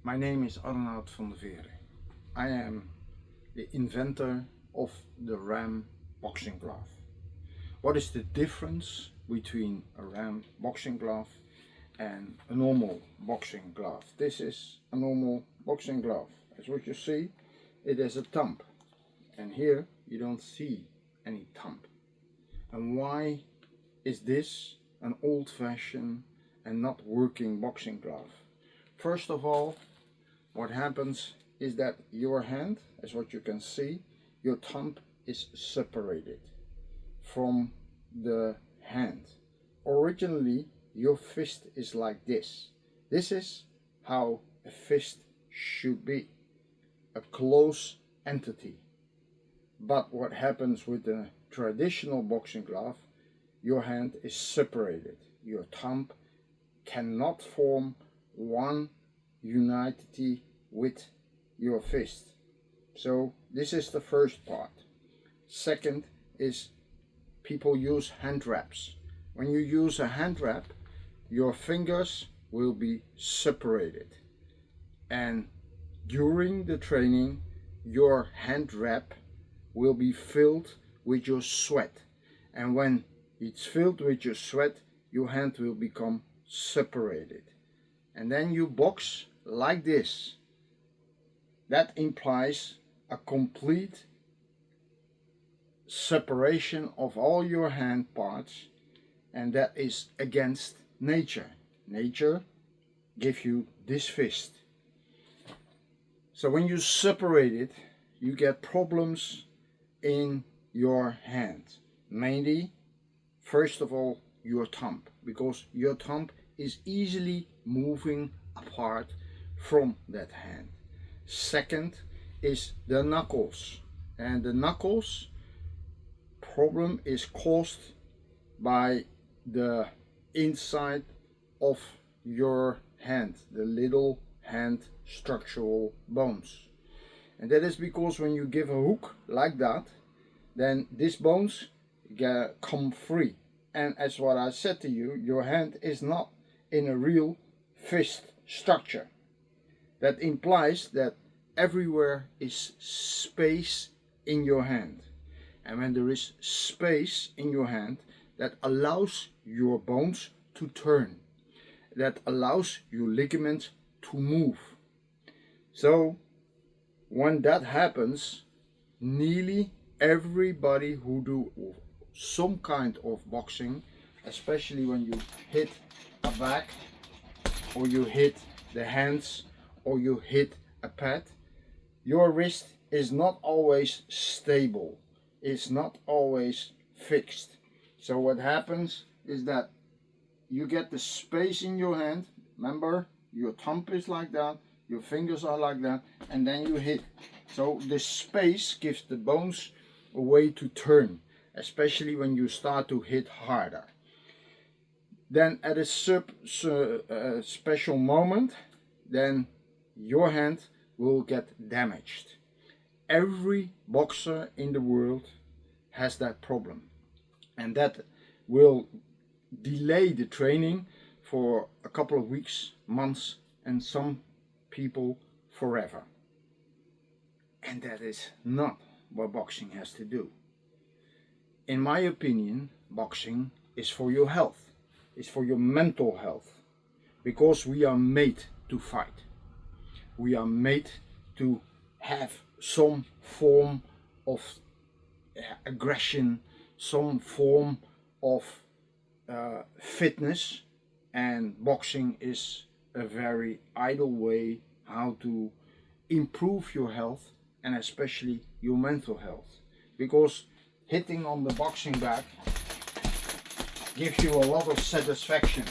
My name is Arnoud van der Veer. I am the inventor of the RAM boxing glove. What is the difference between a RAM boxing glove and a normal boxing glove? This is a normal boxing glove. As what you see, it has a thumb, and here you don't see any thumb. And why is this an old-fashioned and not working boxing glove? First of all, what happens is that your hand, as what you can see, your thumb is separated from the hand. Originally, your fist is like this. This is how a fist should be, a close entity. But what happens with the traditional boxing glove, your hand is separated. Your thumb cannot form one unity with your fist. So this is the first part. Second is people use hand wraps. When you use a hand wrap, your fingers will be separated, and during the training your hand wrap will be filled with your sweat, and when it's filled with your sweat, your hand will become separated, and then you box like this. That implies a complete separation of all your hand parts, and that is against nature. Nature gives you this fist. So when you separate it, you get problems in your hand. Mainly, first of all, your thumb, because your thumb is easily moving apart from that hand. Second is the knuckles, and the knuckles problem is caused by the inside of your hand, the little hand structural bones. And that is because when you give a hook like that, then these bones come free. And as what I said to you, your hand is not in a real fist structure. That implies that everywhere is space in your hand. And when there is space in your hand, that allows your bones to turn. That allows your ligaments to move. So when that happens, nearly everybody who do some kind of boxing, especially when you hit a back, or you hit the hands, or you hit a pad, your wrist is not always stable. It's not always fixed. So what happens is that you get the space in your hand. Remember, your thumb is like that, your fingers are like that, and then you hit. So the space gives the bones a way to turn, especially when you start to hit harder. Then at a special moment, then your hand will get damaged. Every boxer in the world has that problem, and that will delay the training for a couple of weeks, months, and some people forever. And that is not what boxing has to do. In my opinion, boxing is for your health. It's for your mental health, because we are made to fight. We are made to have some form of aggression, some form of fitness, and boxing is a very ideal way how to improve your health, and especially your mental health, because hitting on the boxing bag gives you a lot of satisfaction.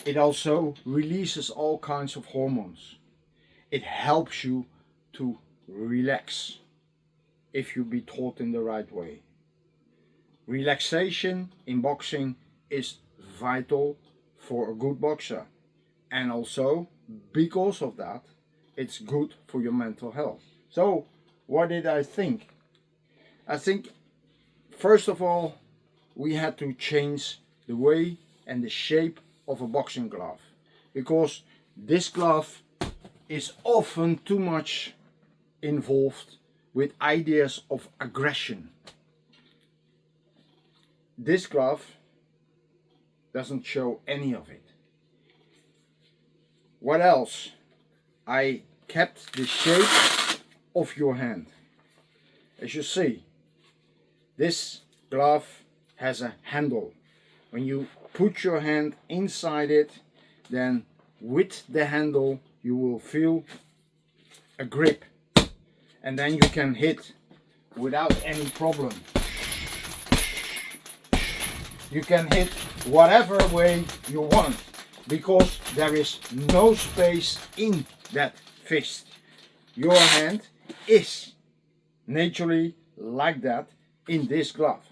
It also releases all kinds of hormones. It helps you to relax if you be taught in the right way. Relaxation in boxing is vital for a good boxer, and also because of that, it's good for your mental health. So what did I think? I think first of all, we had to change the way and the shape of a boxing glove, because this glove is often too much involved with ideas of aggression. This glove doesn't show any of it. What else? I kept the shape of your hand. As you see, this glove has a handle. When you put your hand inside it, then with the handle you will feel a grip, and then you can hit without any problem. You can hit whatever way you want, because there is no space in that fist. Your hand is naturally like that in this glove.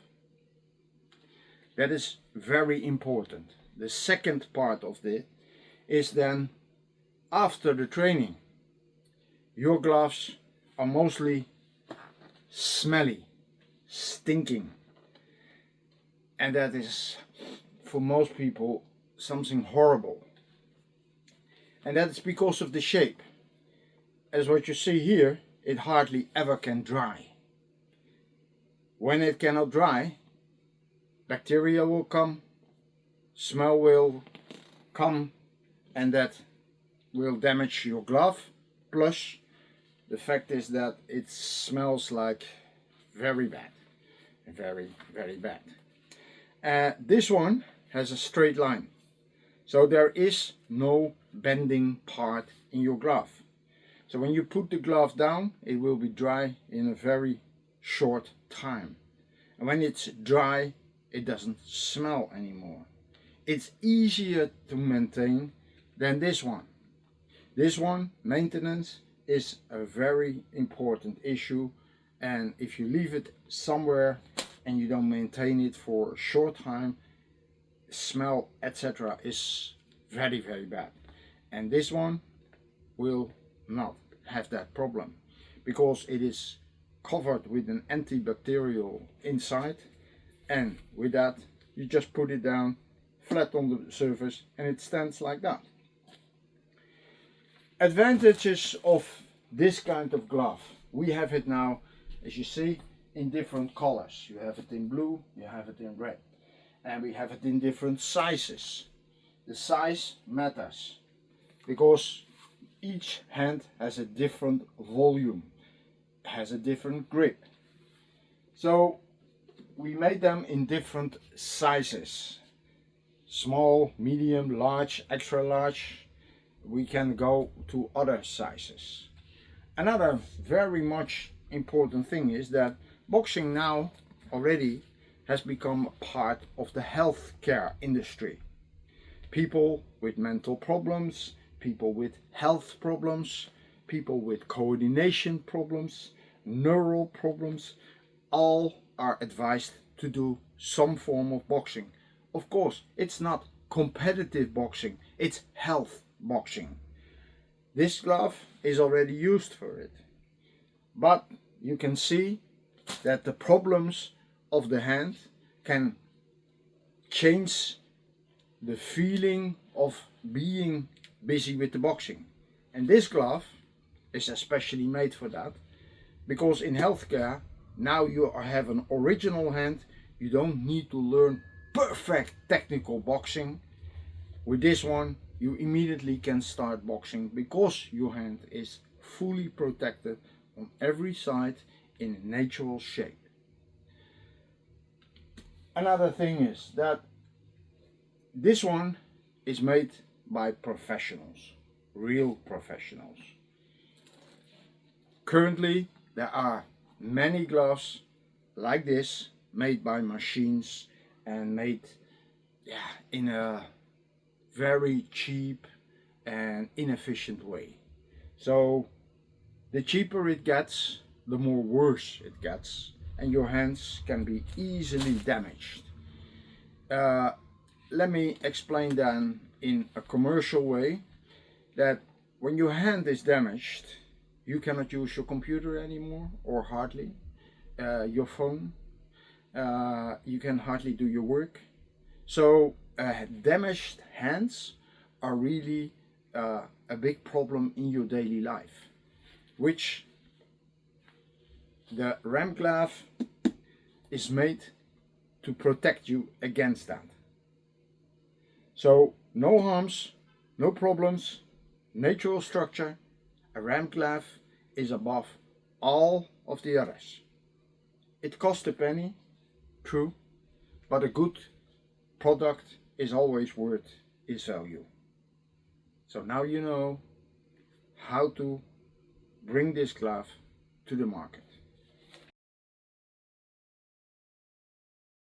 That is very important. The second part of this is then after the training. Your gloves are mostly smelly, stinking, and that is for most people something horrible. And that is because of the shape. As what you see here, it hardly ever can dry. When it cannot dry, bacteria will come, smell will come, and that will damage your glove. Plus, the fact is that it smells like very bad, very, very bad. This one has a straight line, so there is no bending part in your glove. So when you put the glove down, it will be dry in a very short time. And when it's dry, it doesn't smell anymore. It's easier to maintain than this one. This one, maintenance, is a very important issue, and if you leave it somewhere and you don't maintain it for a short time, smell, etc. is very, very bad. And this one will not have that problem because it is covered with an antibacterial inside, and with that you just put it down flat on the surface and it stands like that. Advantages of this kind of glove. We have it now, as you see, in different colors. You have it in blue, you have it in red, and we have it in different sizes. The size matters because each hand has a different volume, has a different grip. So we made them in different sizes: small, medium, large, extra large. We can go to other sizes. Another very much important thing is that boxing now already has become a part of the healthcare industry. People with mental problems, people with health problems, people with coordination problems, neural problems, all are advised to do some form of boxing. Of course, it's not competitive boxing, it's health boxing. This glove is already used for it, but you can see that the problems of the hand can change the feeling of being busy with the boxing. And this glove is especially made for that, because in healthcare now you have an original hand. You don't need to learn perfect technical boxing. With this one you immediately can start boxing because your hand is fully protected on every side in a natural shape. Another thing is that this one is made by professionals, real professionals. Currently there are many gloves like this made by machines and made in a very cheap and inefficient way. So the cheaper it gets, the more worse it gets, and your hands can be easily damaged. Let me explain then in a commercial way that when your hand is damaged, you cannot use your computer anymore, or hardly, your phone, you can hardly do your work. So damaged hands are really a big problem in your daily life, which the ram glove is made to protect you against that. So no harms, no problems, natural structure. A ram glove is above all of the others. It costs a penny, true, but a good product is always worth its value. So now you know how to bring this glove to the market.